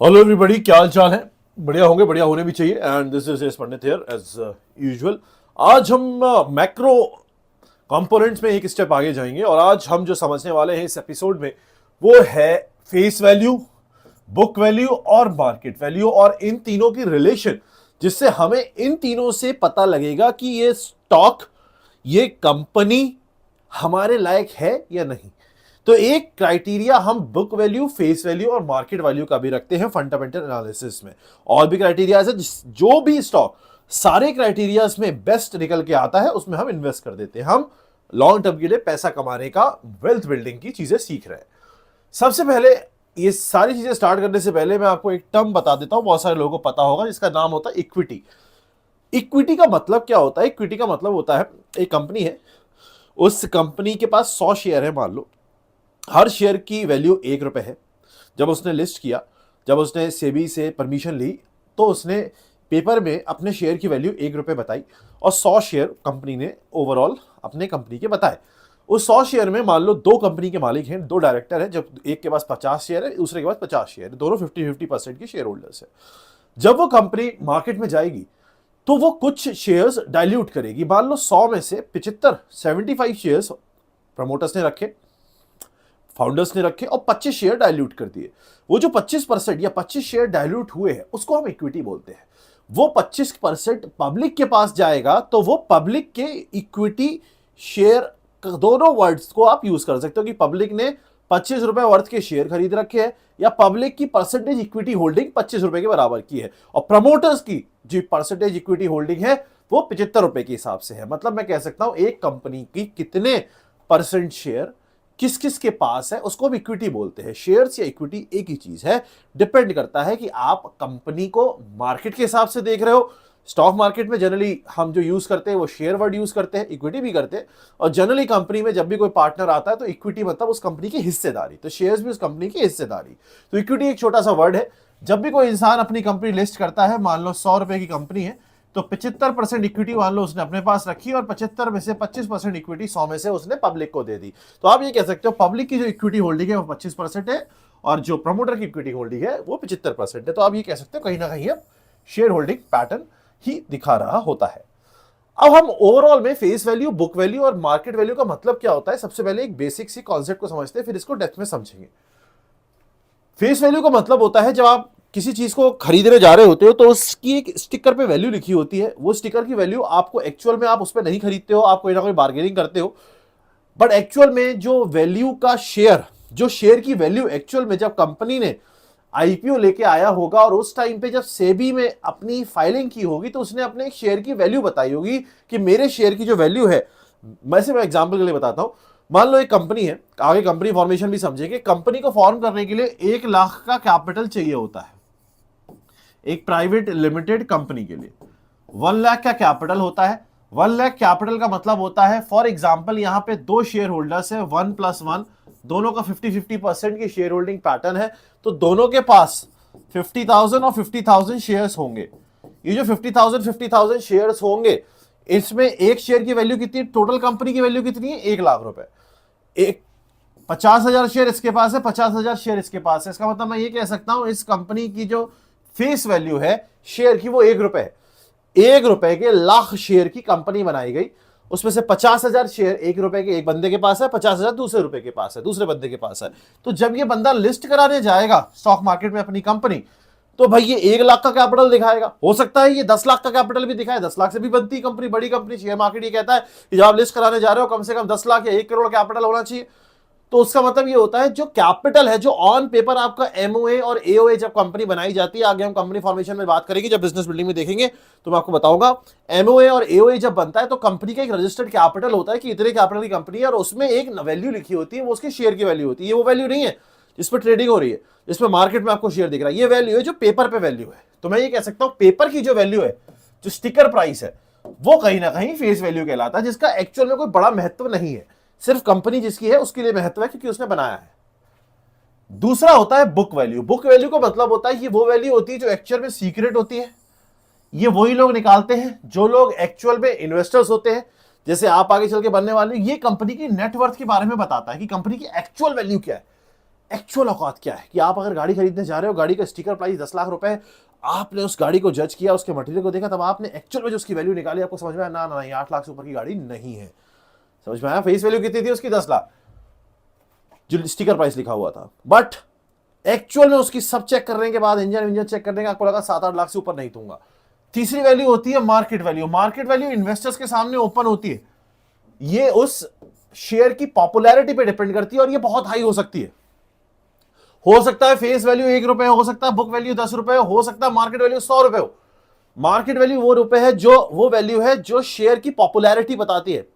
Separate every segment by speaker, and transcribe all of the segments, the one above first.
Speaker 1: Hello everybody, क्या हाल चाल है। बढ़िया होंगे, बढ़िया होने भी चाहिए। And this is S Pandit here as usual. आज हम मैक्रो कंपोनेंट्स में एक स्टेप आगे जाएंगे और आज हम जो समझने वाले हैं इस एपिसोड में वो है फेस वैल्यू, बुक वैल्यू और मार्केट वैल्यू, और इन तीनों की रिलेशन, जिससे हमें इन तीनों से पता लगेगा कि ये स्टॉक, ये कंपनी हमारे लायक है या नहीं। तो एक क्राइटेरिया हम बुक वैल्यू, फेस वैल्यू और मार्केट वैल्यू का भी रखते हैं फंडामेंटल एनालिसिस में। और भी क्राइटेरिया है, जो भी स्टॉक सारे क्राइटेरियाज में बेस्ट निकल के आता है उसमें हम इन्वेस्ट कर देते हैं। हम लॉन्ग टर्म के लिए पैसा कमाने का, वेल्थ बिल्डिंग की चीजें सीख रहे हैं। सबसे पहले ये सारी चीजें स्टार्ट करने से पहले मैं आपको एक टर्म बता देता हूं, बहुत सारे लोगों को पता होगा, जिसका नाम होता है इक्विटी। इक्विटी का मतलब क्या होता है? इक्विटी का मतलब होता है एक कंपनी है, उस कंपनी के पास 100 शेयर है मान लो, हर शेयर की वैल्यू 1 रुपए है। जब उसने लिस्ट किया, जब उसने सेबी से परमिशन ली, तो उसने पेपर में अपने शेयर की वैल्यू 1 रुपए बताई और 100 शेयर कंपनी ने ओवरऑल अपने कंपनी के बताए। उस 100 शेयर में मान लो दो कंपनी के मालिक हैं, दो डायरेक्टर हैं, जब एक के पास 50 शेयर है, दूसरे के पास 50 शेयर है, दोनों 50-50% के शेयर होल्डर्स है। जब वो कंपनी मार्केट में जाएगी तो वो कुछ शेयर्स डाइल्यूट करेगी। मान लो 100 में से 75 शेयर्स प्रमोटर्स ने रखे, फाउंडर्स ने रखे और 25 शेयर डाइल्यूट कर दिए। वो जो 25% या 25 शेयर डाइल्यूट हुए हैं उसको हम इक्विटी बोलते हैं। वो 25% पब्लिक के पास जाएगा तो वो पब्लिक के इक्विटी शेयर, दोनों वर्ड्स को आप यूज कर सकते हो कि पब्लिक ने 25 रुपए वर्थ के शेयर खरीद रखे हैं या पब्लिक की परसेंटेज इक्विटी होल्डिंग 25 रुपए के बराबर की है, और प्रमोटर्स की जो परसेंटेज इक्विटी होल्डिंग है वो 75 रुपए के हिसाब से है। मतलब मैं कह सकता हूं एक कंपनी की कितने परसेंट शेयर किस किस के पास है उसको हम इक्विटी बोलते हैं। शेयर्स या इक्विटी एक ही चीज है, डिपेंड करता है कि आप कंपनी को मार्केट के हिसाब से देख रहे हो। स्टॉक मार्केट में जनरली हम जो यूज करते हैं वो शेयर वर्ड यूज करते हैं, इक्विटी भी करते हैं। और जनरली कंपनी में जब भी कोई पार्टनर आता है तो इक्विटी मतलब उस कंपनी की हिस्सेदारी, तो शेयर्स भी उस कंपनी की हिस्सेदारी। तो इक्विटी एक छोटा सा वर्ड है। जब भी कोई इंसान अपनी कंपनी लिस्ट करता है, मान लो 100 रुपए की कंपनी है, तो 75% इक्विटी मान लो उसने अपने पास रखी और 75 में से 25% इक्विटी 100 में से उसने पब्लिक को दे दी। तो आप ये कह सकते हो पब्लिक की जो इक्विटी होल्डिंग है वो 25% है और जो प्रमोटर की इक्विटी होल्डिंग है वो 75% है। तो आप ये कह सकते हो कहीं ना कहीं अब शेयर होल्डिंग पैटर्न ही दिखा रहा होता है। अब हम ओवरऑल में फेस वैल्यू, बुक वैल्यू और मार्केट वैल्यू का मतलब क्या होता है, सबसे पहले एक बेसिक सी कॉन्सेप्ट को समझते हैं, फिर इसको डेप्थ में समझेंगे। फेस वैल्यू का मतलब होता है जब आप किसी चीज को खरीदने जा रहे होते हो तो उसकी एक स्टिकर पे वैल्यू लिखी होती है। वो स्टिकर की वैल्यू आपको एक्चुअल में आप उस पर नहीं खरीदते हो, आप कोई ना कोई बार्गेनिंग करते हो, बट एक्चुअल में जो वैल्यू का शेयर, जो शेयर की वैल्यू एक्चुअल में जब कंपनी ने आईपीओ लेके आया होगा और उस टाइम पे जब सेबी में अपनी फाइलिंग की होगी तो उसने अपने शेयर की वैल्यू बताई होगी कि मेरे शेयर की जो वैल्यू है। मैं सिर्फ एग्जांपल के लिए बताता हूं, मान लो एक कंपनी है, आगे कंपनी फॉर्मेशन भी समझेंगे। कंपनी को फॉर्म करने के लिए 1 लाख का कैपिटल चाहिए होता है। एक प्राइवेट लिमिटेड कंपनी के लिए 1 लाख का कैपिटल होता है। 1 लाख कैपिटल का मतलब होता है, फॉर एग्जाम्पल यहां पे दो शेयर होल्डर्स है, 1+1, दोनों का 50-50% की शेयर होल्डिंग पैटर्न है, तो दोनों के पास 50,000 और 50,000 शेयर्स होंगे। ये जो 50,000 शेयर्स होंगे, इसमें एक शेयर की वैल्यू कितनी है? टोटल कंपनी की वैल्यू कितनी है? 1 लाख रुपए। एक 50,000 शेयर इसके पास है, 50,000 शेयर इसके पास है। इसका मतलब मैं ये कह सकता हूं इस कंपनी की जो फेस वैल्यू है शेयर की वो 1 रुपए है। 1 रुपए के लाख शेयर की कंपनी बनाई गई, उसमें से 50,000 शेयर 1 रुपए के एक बंदे के पास है, 50,000 दूसरे रुपए के पास है, दूसरे बंदे के पास है। तो जब ये बंदा लिस्ट कराने जाएगा स्टॉक मार्केट में अपनी कंपनी, तो भाई ये 1 लाख का कैपिटल दिखाएगा। हो सकता है ये 10 लाख का कैपिटल भी दिखाए, 10 लाख से भी बनती कंपनी, बड़ी कंपनी। शेयर मार्केट ये कहता है कि जब आप लिस्ट कराने जा रहे हो कम से कम 10 लाख या 1 करोड़ कैपिटल होना चाहिए। तो उसका मतलब ये होता है जो कैपिटल है, जो ऑन पेपर आपका एमओए और एओए जब कंपनी बनाई जाती है, आगे हम कंपनी फॉर्मेशन में बात करेंगे, जब बिजनेस बिल्डिंग में देखेंगे तो मैं आपको बताऊंगा। एमओए और एओए जब बनता है तो कंपनी का एक रजिस्टर्ड कैपिटल होता है कि इतने कैपिटल की कंपनी है, और उसमें एक वैल्यू लिखी होती है, वो उसके शेयर की वैल्यू होती है। ये वो वैल्यू नहीं है जिस पर ट्रेडिंग हो रही है, जिसमें मार्केट में आपको शेयर दिख रहा है। ये वैल्यू है जो पेपर पे वैल्यू है। तो मैं ये कह सकता हूं पेपर की जो वैल्यू है, जो स्टिकर प्राइस है, वो कहीं ना कहीं फेस वैल्यू कहलाता है, जिसका एक्चुअल में कोई बड़ा महत्व नहीं है। सिर्फ कंपनी जिसकी है उसके लिए महत्व है क्योंकि उसने बनाया है। दूसरा होता है बुक वैल्यू। बुक वैल्यू का मतलब होता है ये वो वैल्यू होती है जो एक्चुअल में सीक्रेट होती है। ये वही लोग निकालते हैं जो लोग एक्चुअल में इन्वेस्टर्स होते हैं, जैसे आप आगे चल के बनने वाले। ये कंपनी की नेटवर्थ के बारे में बताता है कि कंपनी की एक्चुअल वैल्यू क्या है। एक्चुअल औकात क्या है कि आप अगर गाड़ी खरीदने जा रहे हो, गाड़ी का स्टिकर प्राइस 10 लाख रुपए है, आपने उस गाड़ी को जज किया, उसके मटेरियल को देखा, तब आपने एक्चुअल में जो उसकी वैल्यू निकाली, आपको समझ में आया ना ना ये 8 लाख से ऊपर की गाड़ी नहीं है। समझ में आया? फेस वैल्यू कितनी थी उसकी? 10 लाख जो स्टिकर प्राइस लिखा हुआ था, बट एक्चुअल में उसकी सब चेक करने के बाद, इंजन चेक करने के आपको लगा 7-8 लाख से ऊपर नहीं दूंगा। तीसरी वैल्यू होती है market value. Market value investors के सामने ओपन होती है, ये उस शेयर की पॉपुलैरिटी पे डिपेंड करती है और ये बहुत हाई हो सकती है। हो सकता है फेस वैल्यू 1 रुपए, हो सकता है बुक वैल्यू 10 रुपए, हो सकता है मार्केट वैल्यू 100 रुपए हो। मार्केट वैल्यू वो रुपए है, वो वैल्यू है जो शेयर की पॉपुलैरिटी बताती है।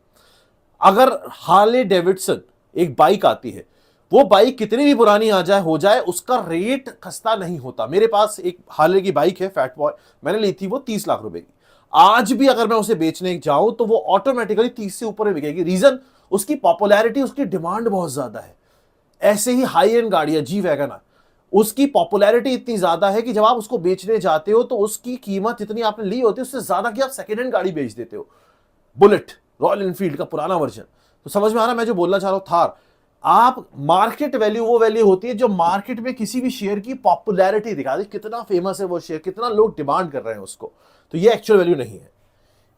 Speaker 1: अगर हार्ले डेविडसन एक बाइक आती है, वो बाइक कितनी भी पुरानी आ जाए हो जाए, उसका रेट खस्ता नहीं होता। मेरे पास एक हार्ले की बाइक है फैट बॉय, मैंने ली थी, वो 30 लाख रुपए की। आज भी अगर मैं उसे बेचने जाऊं तो वो ऑटोमेटिकली 30 से ऊपर में बिकेगी। रीजन, उसकी पॉपुलैरिटी, उसकी डिमांड बहुत ज्यादा है। ऐसे ही हाई एंड गाड़ियां, जी वैगन, उसकी पॉपुलैरिटी इतनी ज्यादा है कि जब आप उसको बेचने जाते हो तो उसकी कीमत जितनी आपने ली होती है उससे ज्यादा की आप सेकेंड हैंड गाड़ी बेच देते हो। बुलेट, रॉयल एनफील्ड का पुराना वर्जन। तो समझ में आ रहा मैं जो बोलना चाह रहा हूं? थार। आप मार्केट वैल्यू वो वैल्यू होती है जो मार्केट में किसी भी शेयर की पॉपुलैरिटी दिखा दे, कितना फेमस है वो शेयर, कितना लोग डिमांड कर रहे हैं उसको। तो ये एक्चुअल वैल्यू नहीं है,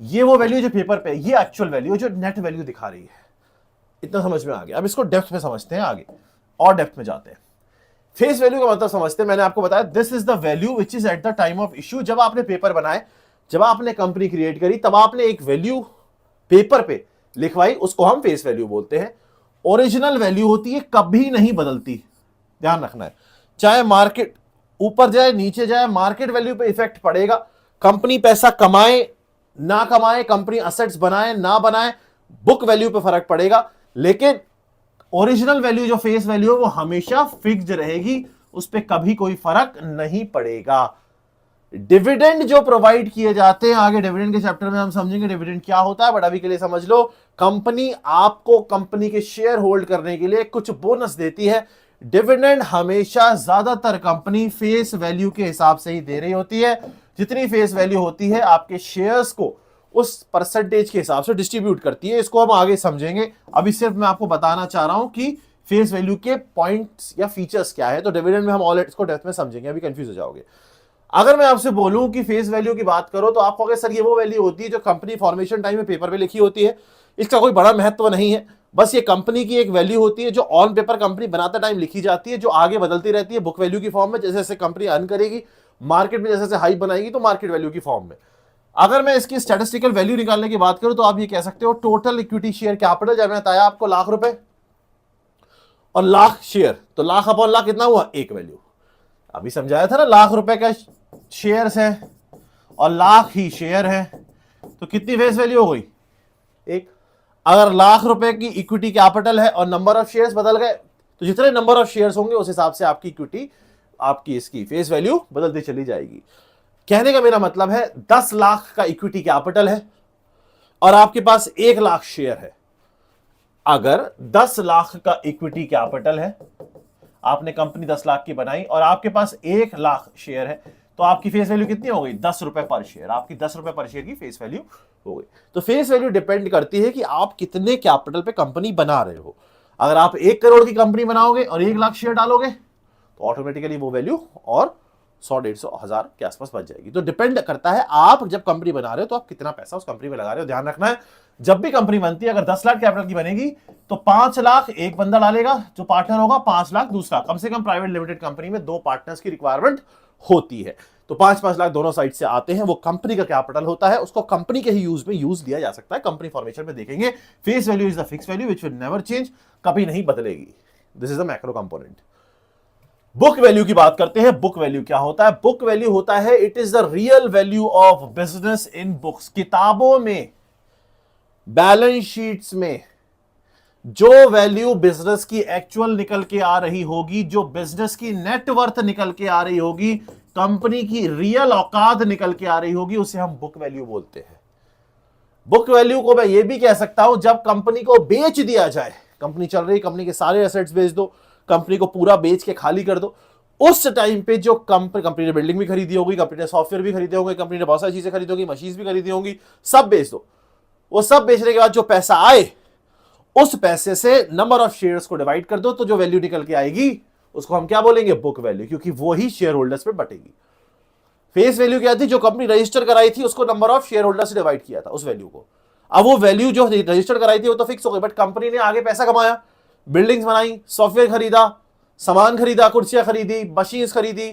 Speaker 1: ये वो वैल्यू जो पेपर पे, ये एक्चुअल वैल्यू जो नेट वैल्यू दिखा रही है। इतना समझ में आ गया? अब इसको डेप्थ में समझते हैं, आगे और डेप्थ में जाते हैं। फेस वैल्यू का मतलब समझते हैं। मैंने आपको बताया this is the value which is at the time of issue. जब आपने पेपर बनाए, जब आपने कंपनी क्रिएट करी, तब आपने एक वैल्यू पेपर पे लिखवाई, उसको हम फेस वैल्यू बोलते हैं। ओरिजिनल वैल्यू होती है, कभी नहीं बदलती, ध्यान रखना है। चाहे मार्केट ऊपर जाए नीचे जाए, मार्केट वैल्यू पे इफेक्ट पड़ेगा। कंपनी पैसा कमाए ना कमाए, कंपनी असेट्स बनाए ना बनाए, बुक वैल्यू पे फर्क पड़ेगा। लेकिन ओरिजिनल वैल्यू जो फेस वैल्यू है वो हमेशा फिक्स्ड रहेगी, उस पर कभी कोई फर्क नहीं पड़ेगा। डिविडेंड जो प्रोवाइड किए जाते हैं, आगे डिविडेंड के चैप्टर में हम समझेंगे डिविडेंड क्या होता है, बट अभी के लिए समझ लो, कंपनी आपको कंपनी के शेयर होल्ड करने के लिए कुछ बोनस देती है। डिविडेंड हमेशा ज्यादातर कंपनी फेस वैल्यू के हिसाब से ही दे रही होती है। जितनी फेस वैल्यू होती है, आपके शेयर्स को उस परसेंटेज के हिसाब से डिस्ट्रीब्यूट करती है। इसको हम आगे समझेंगे, अभी सिर्फ मैं आपको बताना चाह रहा हूं कि फेस वैल्यू के पॉइंट्स या फीचर्स क्या है। तो डिविडेंड में हम ऑल इसको डेप्थ में समझेंगे, अभी कंफ्यूज हो जाओगे। अगर मैं आपसे बोलूं कि फेस वैल्यू की बात करो, तो आप कहोगे सर ये वो वैल्यू होती है जो कंपनी फॉर्मेशन टाइम में पेपर पे लिखी होती है, इसका कोई बड़ा महत्व नहीं है, बस ये कंपनी की एक वैल्यू होती है जो ऑन पेपर कंपनी बनाते टाइम लिखी जाती है, जो आगे बदलती रहती है बुक वैल्यू की फॉर्म में। जैसे जैसे कंपनी अर्न करेगी, मार्केट में जैसे जैसे हाइप बनाएगी, तो मार्केट वैल्यू की फॉर्म में। अगर मैं इसकी स्टैटिस्टिकल वैल्यू निकालने की बात करूं, तो आप ये कह सकते हो टोटल इक्विटी शेयर कैपिटल, जब मैं बताया आपको लाख रुपए और लाख शेयर, तो लाख अपॉन लाख कितना हुआ? एक वैल्यू। अभी समझाया था ना, लाख रुपए का शेयर्स है और लाख ही शेयर है, तो कितनी फेस वैल्यू हो गई? एक। अगर लाख रुपए की इक्विटी कैपिटल है और नंबर ऑफ शेयर्स बदल गए, तो जितने नंबर ऑफ शेयर्स होंगे उस हिसाब से आपकी इक्विटी, आपकी इसकी फेस वैल्यू बदलती चली जाएगी। कहने का मेरा मतलब है 10 लाख का इक्विटी कैपिटल है और आपके पास 1 लाख शेयर है। अगर 10 लाख का इक्विटी कैपिटल है, आपने कंपनी 10 लाख की बनाई और आपके पास 1 लाख शेयर है, तो आपकी फेस वैल्यू कितनी हो गई? 10 रुपए पर शेयर। आपकी 10 रुपए पर शेयर की फेस वैल्यू हो गई। तो फेस वैल्यू डिपेंड करती है कि आप कितने कैपिटल पे कंपनी बना रहे हो। अगर आप 1 करोड़ की कंपनी बनाओगे और 1 लाख शेयर डालोगे, तो ऑटोमेटिकली वो वैल्यू और 100, 150, 1000 के आसपास बच जाएगी। तो डिपेंड करता है आप जब कंपनी बना रहे हो तो आप कितना पैसा उस कंपनी में लगा रहे हो। ध्यान रखना है, जब भी कंपनी बनती है, अगर 10 लाख कैपिटल की बनेगी, तो 5 लाख एक बंदा डालेगा जो पार्टनर होगा, 5 लाख दूसरा। कम से कम प्राइवेट लिमिटेड कंपनी में 2 पार्टनर्स की रिक्वायरमेंट होती है। तो 5-5 लाख दोनों साइड से आते हैं, वो कंपनी का कैपिटल होता है, उसको कंपनी के ही यूज में यूज लिया जा सकता है। कंपनी फॉर्मेशन में देखेंगे, face value is the fix value which will never change, कभी नहीं बदलेगी। This is the macro component. Book value की बात करते हैं। बुक वैल्यू क्या होता है? बुक वैल्यू होता है, it is the real value of business in books. किताबों में, बैलेंस शीट्स में जो वैल्यू बिजनेस की एक्चुअल निकल के आ रही होगी, जो बिजनेस की नेटवर्थ निकल के आ रही होगी, कंपनी की रियल औकात निकल के आ रही होगी, उसे हम बुक वैल्यू बोलते हैं। बुक वैल्यू को मैं ये भी कह सकता हूं, जब कंपनी को बेच दिया जाए, कंपनी चल रही, कंपनी के सारे एसेट्स बेच दो, कंपनी को पूरा बेच के खाली कर दो, उस टाइम पे जो कंपनी ने बिल्डिंग भी खरीदी होगी, कंपनी ने सॉफ्टवेयर भी खरीदे होंगे, कंपनी ने बहुत सारी चीजें खरीदी होगी, मशीन भी खरीदी होंगी, सब बेच दो। वो सब बेचने के बाद जो पैसा आए, उस पैसे से नंबर ऑफ शेयर्स को डिवाइड कर दो, तो जो वैल्यू निकल के आएगी उसको हम क्या बोलेंगे, बुक वैल्यू, क्योंकि वो ही शेयर होल्डर्स पे बटेगी। फेस वैल्यू क्या थी, जो कंपनी रजिस्टर कराई थी उसको नंबर ऑफ शेयर होल्डर से डिवाइड किया था उस वैल्यू को। अब वो वैल्यू जो रजिस्टर कराई थी वो तो फिक्स हो गई, बट कंपनी ने आगे पैसा कमाया, बिल्डिंग्स बनाई, सॉफ्टवेयर खरीदा, सामान खरीदा, कुर्सियां खरीदी, मशीन खरीदी,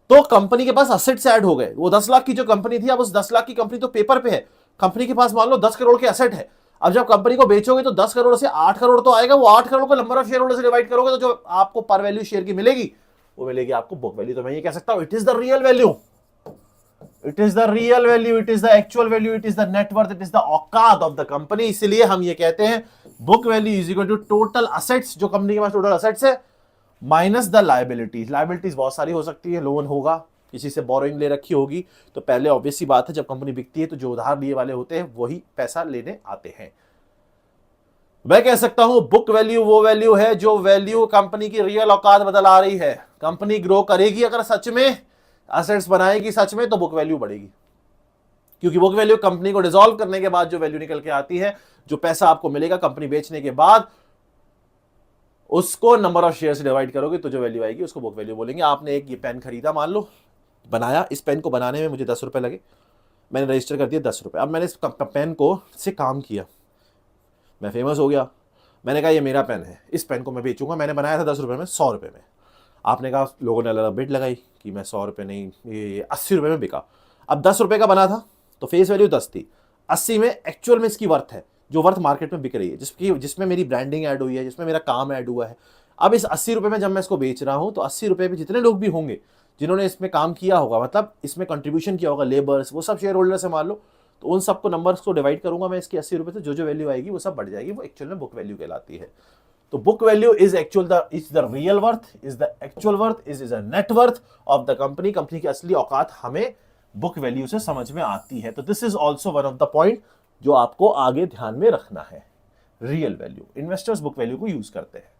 Speaker 1: तो कंपनी के पास असेट्स ऐड हो गए। वो 10 लाख की जो कंपनी थी, अब उस 10 लाख की कंपनी तो पेपर पे है, कंपनी के पास मान लो 10 करोड़ के असेट है। अब जब कंपनी को बेचोगे तो 10 करोड़ से 8 करोड़ तो आएगा, वो 8 करोड़ को नंबर ऑफ शेयर होल्डर से डिवाइड करोगे तो जो आपको पर वैल्यू शेयर की मिलेगी वो मिलेगी आपको बुक वैल्यू। तो मैं ये कह सकता हूं, it is the real value, it is the real value, it is the actual value, it is the net worth, it is the औकात ऑफ द कंपनी। इसलिए हम ये कहते हैं book value is equal to total assets, जो कंपनी के पास टोटल असेट्स है, माइनस द लायबिलिटीज। लायबिलिटीज बहुत सारी हो सकती है, लोन होगा, किसी से बोरोइंग ले रखी होगी, तो पहले ऑब्वियस सी बात है जब कंपनी बिकती है तो जो उधार लिए वाले होते हैं वही पैसा लेने आते हैं। मैं कह सकता हूं बुक वैल्यू वो वैल्यू है जो वैल्यू कंपनी की रियल औकात बदल आ रही है। कंपनी ग्रो करेगी अगर सच में, असेट्स बनाएगी सच में, तो बुक वैल्यू बढ़ेगी, क्योंकि बुक वैल्यू कंपनी को डिसॉल्व करने के बाद जो वैल्यू निकल के आती है, जो पैसा आपको मिलेगा कंपनी बेचने के बाद, उसको नंबर ऑफ शेयर से डिवाइड करोगे तो जो वैल्यू आएगी उसको बुक वैल्यू बोलेंगे। आपने एक ये पेन खरीदा, मान लो बनाया, इस पेन को बनाने में मुझे 10 रुपए लगे, मैंने रजिस्टर कर दिया 10 रुपए। अब मैंने इस पेन को से काम किया, मैं फेमस हो गया, मैंने कहा ये मेरा पेन है, इस पेन को मैं बेचूंगा, मैंने बनाया था 10 रुपए में, 100 रुपए में। आपने कहा, लोगों ने अलग बिड लगाई कि मैं 100 रुपए नहीं, ये 80 रुपए में बिका। अब 10 रुपए का बना था तो फेस वैल्यू 10 थी, 80 में एक्चुअल में इसकी वर्थ है, जो वर्थ मार्केट में बिक रही है, जिसमें मेरी ब्रांडिंग ऐड हुई है, जिसमें मेरा काम ऐड हुआ है। अब इस 80 रुपए में जब मैं इसको बेच रहा हूं तो 80 रुपए में जितने लोग भी होंगे जिन्होंने इसमें काम किया होगा, मतलब इसमें कंट्रीब्यूशन किया होगा, लेबर्स, वो सब शेयर होल्डर से मान लो, तो उन सबको नंबर्स को डिवाइड करूंगा मैं इसकी 80 रुपए से, जो वैल्यू आएगी वो सब बढ़ जाएगी, वो एक्चुअल में बुक वैल्यू कहलाती है। तो book value is the real worth, is the actual worth, is the net worth of the company. Company की असली औकात हमें बुक वैल्यू से समझ में आती है। तो this is also one of the point जो आपको आगे ध्यान में रखना है। Real value, investors book value को यूज करते हैं।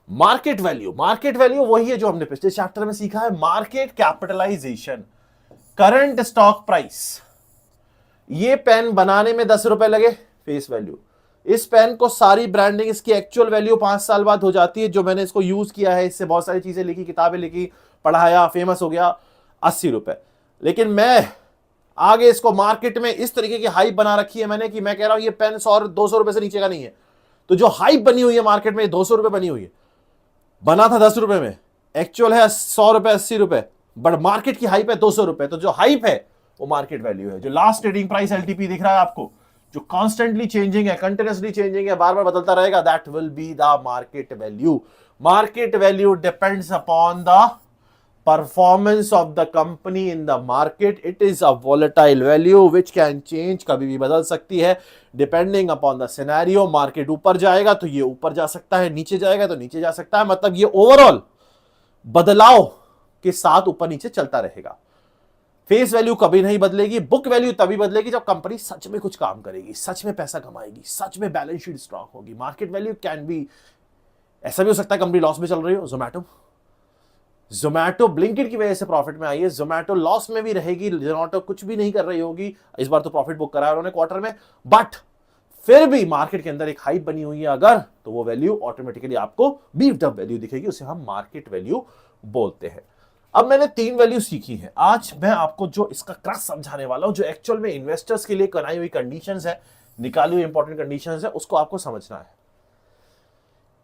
Speaker 1: मार्केट वैल्यू, मार्केट वैल्यू वही है जो हमने पिछले चैप्टर में सीखा है, market capitalization, current stock price. ये पेन बनाने में 10 रुपए लगे, फेस वैल्यू। इस पेन को सारी ब्रांडिंग, इसकी एक्चुअल वैल्यू 5 साल बाद हो जाती है, जो मैंने इसको यूज किया है, इससे बहुत सारी चीजें लिखी, किताबें लिखी, पढ़ाया, फेमस हो गया, 80 रुपए। लेकिन मैं आगे इसको मार्केट में इस तरीके की हाइप बना रखी है मैंने कि मैं कह रहा हूं ये पेन 100-200 रुपए से नीचे का नहीं है। तो जो हाइप बनी हुई है मार्केट में, 200 रुपए बनी हुई है, बना था 10 रुपए में, एक्चुअल है 100 रुपए, 80 रुपए, बट मार्केट की हाइप है 200 रुपए। तो जो हाइप है वो मार्केट वैल्यू है। जो लास्ट ट्रेडिंग प्राइस एलटीपी दिख रहा है आपको, जो कॉन्स्टेंटली चेंजिंग है, कंटिन्यूअसली चेंजिंग है, बार बार बदलता रहेगा, that will be the market value. Market value depends upon the performance of the company in the market. It is a volatile value which can change, कभी भी बदल सकती है, depending upon the scenario. Market ऊपर जाएगा तो ये ऊपर जा सकता है, नीचे जाएगा तो नीचे जा सकता है, मतलब ये ओवरऑल बदलाव के साथ ऊपर नीचे चलता रहेगा। फेस वैल्यू कभी नहीं बदलेगी, बुक वैल्यू तभी बदलेगी जब कंपनी सच में कुछ काम करेगी, सच में पैसा कमाएगी, सच में बैलेंस शीट स्ट्रांग होगी। मार्केट वैल्यू कैन बी, ऐसा भी हो सकता है कंपनी लॉस में चल रही हो, जोमैटो ब्लिंकिट की वजह से प्रॉफिट में आई है, जोमैटो लॉस में भी रहेगी, जोमैटो कुछ भी नहीं कर रही होगी, इस बार तो प्रॉफिट बुक कराया उन्होंने क्वार्टर में, बट फिर भी मार्केट के अंदर एक हाइप बनी हुई है अगर, तो वो वैल्यू ऑटोमेटिकली आपको बीफ्ड अप वैल्यू दिखेगी, उसे हम मार्केट वैल्यू बोलते हैं। अब मैंने 3 वैल्यू सीखी है, आज मैं आपको जो इसका क्रक्स समझाने वाला हूं, जो एक्चुअल में इन्वेस्टर्स के लिए बनाई हुई कंडीशंस है, निकाली हुई इंपॉर्टेंट कंडीशंस है, उसको आपको समझना है।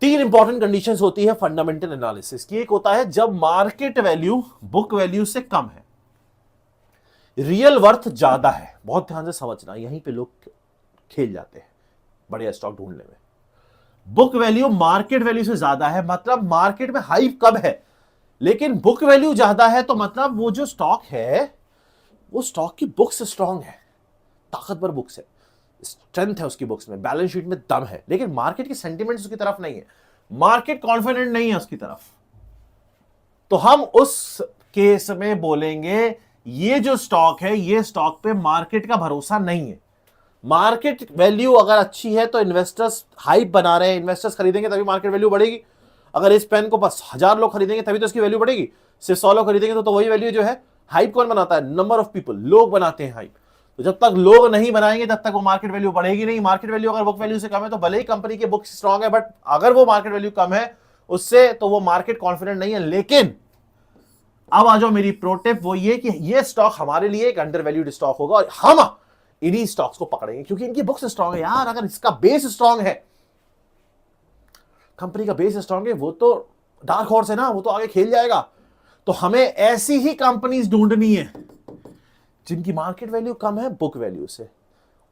Speaker 1: 3 इंपॉर्टेंट कंडीशंस होती है फंडामेंटल एनालिसिस की। एक होता है जब मार्केट वैल्यू बुक वैल्यू से कम है, रियल वर्थ ज्यादा है। बहुत ध्यान से समझना, यहीं पे लोग खेल जाते हैं बढ़िया स्टॉक ढूंढने में। बुक वैल्यू मार्केट वैल्यू से ज्यादा है, मतलब मार्केट में हाइप कम है, लेकिन बुक वैल्यू ज्यादा है, तो मतलब वो जो स्टॉक है वो स्टॉक की बुक्स स्ट्रांग है, ताकतवर बुक्स है, स्ट्रेंथ है उसकी बुक्स में, बैलेंस शीट में दम है, लेकिन मार्केट की सेंटिमेंट उसकी तरफ नहीं है, मार्केट कॉन्फिडेंट नहीं है उसकी तरफ। तो हम उस केस में बोलेंगे ये जो स्टॉक है, ये स्टॉक पे मार्केट का भरोसा नहीं है। मार्केट वैल्यू अगर अच्छी है तो इन्वेस्टर्स हाइप बना रहे हैं, इन्वेस्टर्स खरीदेंगे तभी मार्केट वैल्यू बढ़ेगी। अगर इस पेन को बस 1000 लोग खरीदेंगे तभी तो इसकी वैल्यू बढ़ेगी, सिर्फ 100 लोग खरीदेंगे तो वही वैल्यू जो है। हाइप कौन बनाता है? नंबर ऑफ पीपल, लोग बनाते हैं हाइप। तो जब तक लोग नहीं बनाएंगे तब तक वो मार्केट वैल्यू बढ़ेगी नहीं। मार्केट वैल्यू अगर बुक वैल्यू से कम है तो भले ही कंपनी के बुक स्ट्रांग है, बट अगर वो मार्केट वैल्यू कम है, उससे तो वो मार्केट कॉन्फिडेंट नहीं है। लेकिन अब आ जाओ, मेरी प्रोटिप वो ये कि ये स्टॉक हमारे लिए एक अंडर वैल्यूड स्टॉक होगा और हम इन्हीं स्टॉक्स को पकड़ेंगे क्योंकि इनकी बुक्स स्ट्रांग है यार। अगर इसका बेस स्ट्रांग है, कंपनी का बेस स्ट्रांग है, वो तो डार्क हॉर्स है ना, वो तो आगे खेल जाएगा। तो हमें ऐसी ही कंपनीज ढूंढनी है जिनकी मार्केट वैल्यू कम है बुक वैल्यू से,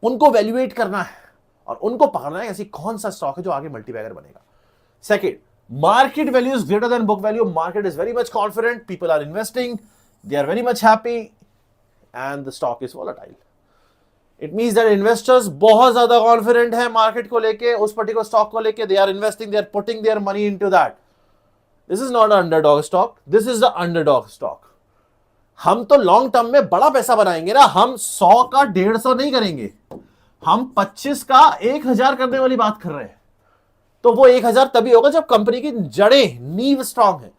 Speaker 1: उनको वैल्यूएट करना है और उनको पकड़ना है ऐसी कौन सा स्टॉक है जो आगे मल्टीबैगर बनेगा। Second, market value is greater than book value. Market is very much confident. People are investing. They are very much happy. And the stock is volatile. It means that investors बहुत ज़्यादा confident है market को लेके, उस particular stock को लेके. They are investing. They are putting their money into that. This is not an underdog stock. This is the underdog stock. हम तो लॉन्ग टर्म में बड़ा पैसा बनाएंगे ना, हम 100 का 150 नहीं करेंगे, हम 25 का 1000 करने वाली बात कर रहे हैं। तो वो 1000 तभी होगा जब कंपनी की जड़ें, नींव स्ट्रांग है।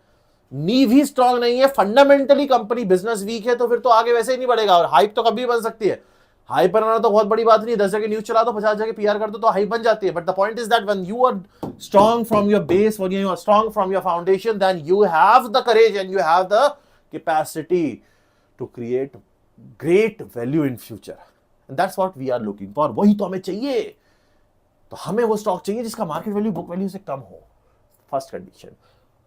Speaker 1: नींव ही स्ट्रांग नहीं है, फंडामेंटली कंपनी बिजनेस वीक है, तो फिर तो आगे वैसे ही नहीं बढ़ेगा। और हाइप तो कभी बन सकती है, हाइप बनाना तो बहुत बड़ी बात नहीं है। 10 जगह न्यूज चला दो, 50 जगह पीआर कर दो तो हाइप बन जाती है। But the point is that when you are strong from your base, when you are strong from your foundation, then you have the courage and you have the capacity to create great value in future. And that's what we are looking for. वही तो हमें चाहिए। तो हमें वो stock चाहिए जिसका market value book value से कम हो। First condition.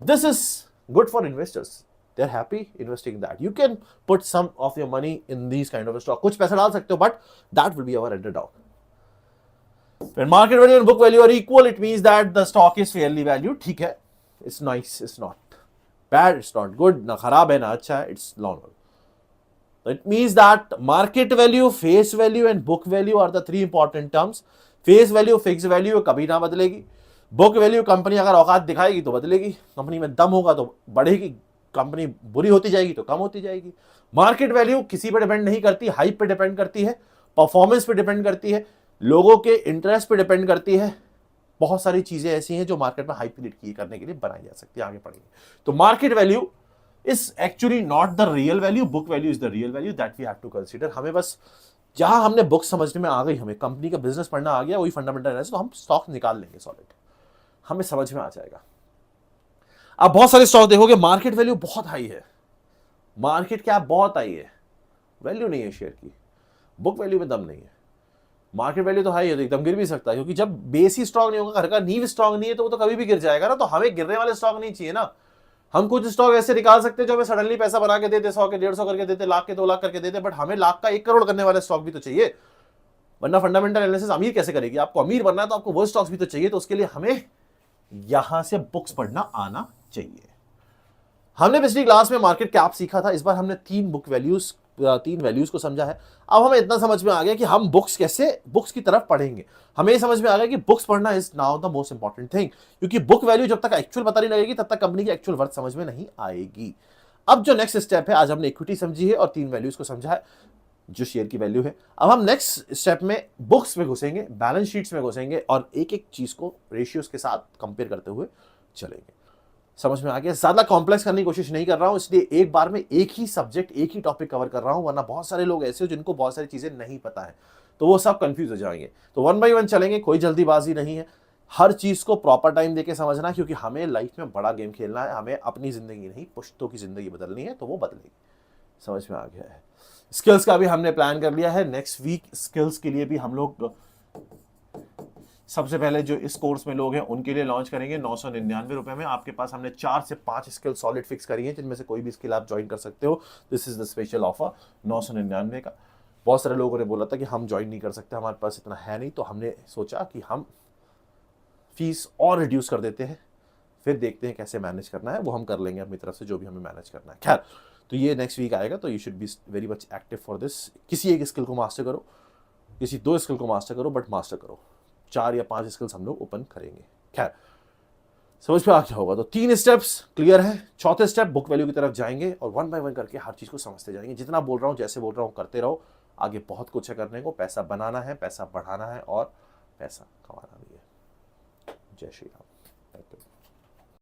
Speaker 1: This is good for investors, they are happy investing that. You can put some of your money in these kind of stock, कुछ पैसा डाल सकते हो, but that will be our underdog. When market value and book value are equal, it means that the stock is fairly valued. ठीक है, it's nice, it's not bad, it's not good, ना खराब है ना अच्छा है, it's normal. It means that market value, face value and book value are the three important terms. Face value fix value कभी ना बदलेगी। बुक वैल्यू कंपनी अगर औकात दिखाएगी तो बदलेगी, कंपनी में दम होगा तो बढ़ेगी, कंपनी बुरी होती जाएगी तो कम होती जाएगी। मार्केट वैल्यू किसी पे डिपेंड नहीं करती, हाइप पे डिपेंड करती है, परफॉर्मेंस पे डिपेंड करती है, लोगों के इंटरेस्ट पे डिपेंड करती है। बहुत सारी चीजें ऐसी हैं जो मार्केट में हाइप क्रिएट करने के लिए बनाई जा सकती है, आगे पढ़ेंगे। तो market value is actually not the real value, book value is the real value that we have to consider. हमें बस जहां हमने बुक समझने में आ गई, हमें कंपनी का बिजनेस पढ़ना आ गया, वही फंडामेंटल एनालिसिस, तो हम स्टॉक निकाल लेंगे सॉलिड, हमें समझ में आ जाएगा। अब बहुत सारे स्टॉक देखोगे मार्केट वैल्यू बहुत हाई है, मार्केट कैप बहुत हाई है, वैल्यू नहीं है शेयर की, बुक वैल्यू में दम नहीं है। मार्केट वैल्यू तो हाई है तो एकदम गिर भी सकता है, क्योंकि जब बेस ही स्ट्रांग नहीं होगा, घर का नींव स्ट्रांग नहीं है, तो वो तो कभी भी गिर जाएगा ना। तो हमें गिरने वाले स्टॉक नहीं चाहिए ना। हम कुछ स्टॉक ऐसे निकाल सकते हैं जो हमें सडनली पैसा बना के देते, 100 के 150 करके देते, लाख के 2 लाख करके देते, बट हमें लाख का 1 करोड़ करने वाले स्टॉक भी तो चाहिए, वरना फंडामेंटल एनालिसिस अमीर कैसे करेगी। आपको अमीर बनना है तो आपको वो स्टॉक्स भी तो चाहिए, तो उसके लिए हमें यहां से बुक्स पढ़ना आना चाहिए। हमने पिछली क्लास में मार्केट कैप सीखा था, इस बार हमने 3 वैल्यूज को समझा है। अब हमें इतना समझ में आ गया कि हम बुक्स की तरफ पढ़ेंगे। हमें ये समझ में आ गया कि बुक्स पढ़ना is now the most important thing, क्योंकि बुक वैल्यू जब तक एक्चुअल पता नहीं लगेगी तब तक कंपनी की एक्चुअल वर्थ समझ में नहीं आएगी। अब जो नेक्स्ट स्टेप है, आज हमने इक्विटी समझी है और 3 वैल्यूज को समझा है जो शेयर की वैल्यू है। अब हम नेक्स्ट स्टेप में बुक्स में घुसेंगे, बैलेंस शीट्स में घुसेंगे और एक एक चीज को रेशियोज के साथ कंपेयर करते हुए चलेंगे। समझ में आ गया? ज्यादा कॉम्प्लेक्स करने की कोशिश नहीं कर रहा हूं, इसलिए एक बार में एक ही सब्जेक्ट, एक ही टॉपिक कवर कर रहा हूं, वरना बहुत सारे लोग ऐसे हो जिनको बहुत सारी चीजें नहीं पता है, तो वो सब कंफ्यूज हो जाएंगे। तो 1 बाय 1 चलेंगे, कोई जल्दीबाजी नहीं है, हर चीज को प्रॉपर टाइम देके समझना, क्योंकि हमें लाइफ में बड़ा गेम खेलना है, हमें अपनी जिंदगी नहीं पुश्तों की जिंदगी बदलनी है, तो वो बदलेगी। समझ में आ गया है? स्किल्स का भी हमने प्लान कर लिया है, नेक्स्ट वीक स्किल्स के लिए भी हम लोग सबसे पहले जो इस कोर्स में लोग हैं उनके लिए लॉन्च करेंगे 999 रुपए में। आपके पास हमने 4 से 5 स्किल सॉलिड फिक्स करी है, जिनमें से कोई भी स्किल आप ज्वाइन कर सकते हो। This is the special offer 999 का। बहुत सारे लोगों ने बोला था कि हम ज्वाइन नहीं कर सकते, हमारे पास इतना है नहीं, तो हमने सोचा कि हम फीस और रिड्यूस कर देते हैं, फिर देखते हैं कैसे मैनेज करना है, वो हम कर लेंगे अपनी तरफ से, जो भी हमें मैनेज करना है। खैर, तो ये नेक्स्ट वीक आएगा, तो you should be very much active for this. किसी एक स्किल को मास्टर करो, किसी 2 स्किल को मास्टर करो, बट मास्टर करो। 4 या 5 स्किल्स हम लोग ओपन करेंगे। खैर, समझ में आ क्या होगा? तो 3 स्टेप्स क्लियर है। चौथे स्टेप बुक वैल्यू की तरफ जाएंगे और 1 बाय 1 करके हर चीज को समझते जाएंगे। जितना बोल रहा हूं, जैसे बोल रहा हूं, करते रहो। आगे बहुत कुछ है करने को, पैसा बनाना है, पैसा बढ़ाना है और पैसा कमाना भी है। जय श्री राम।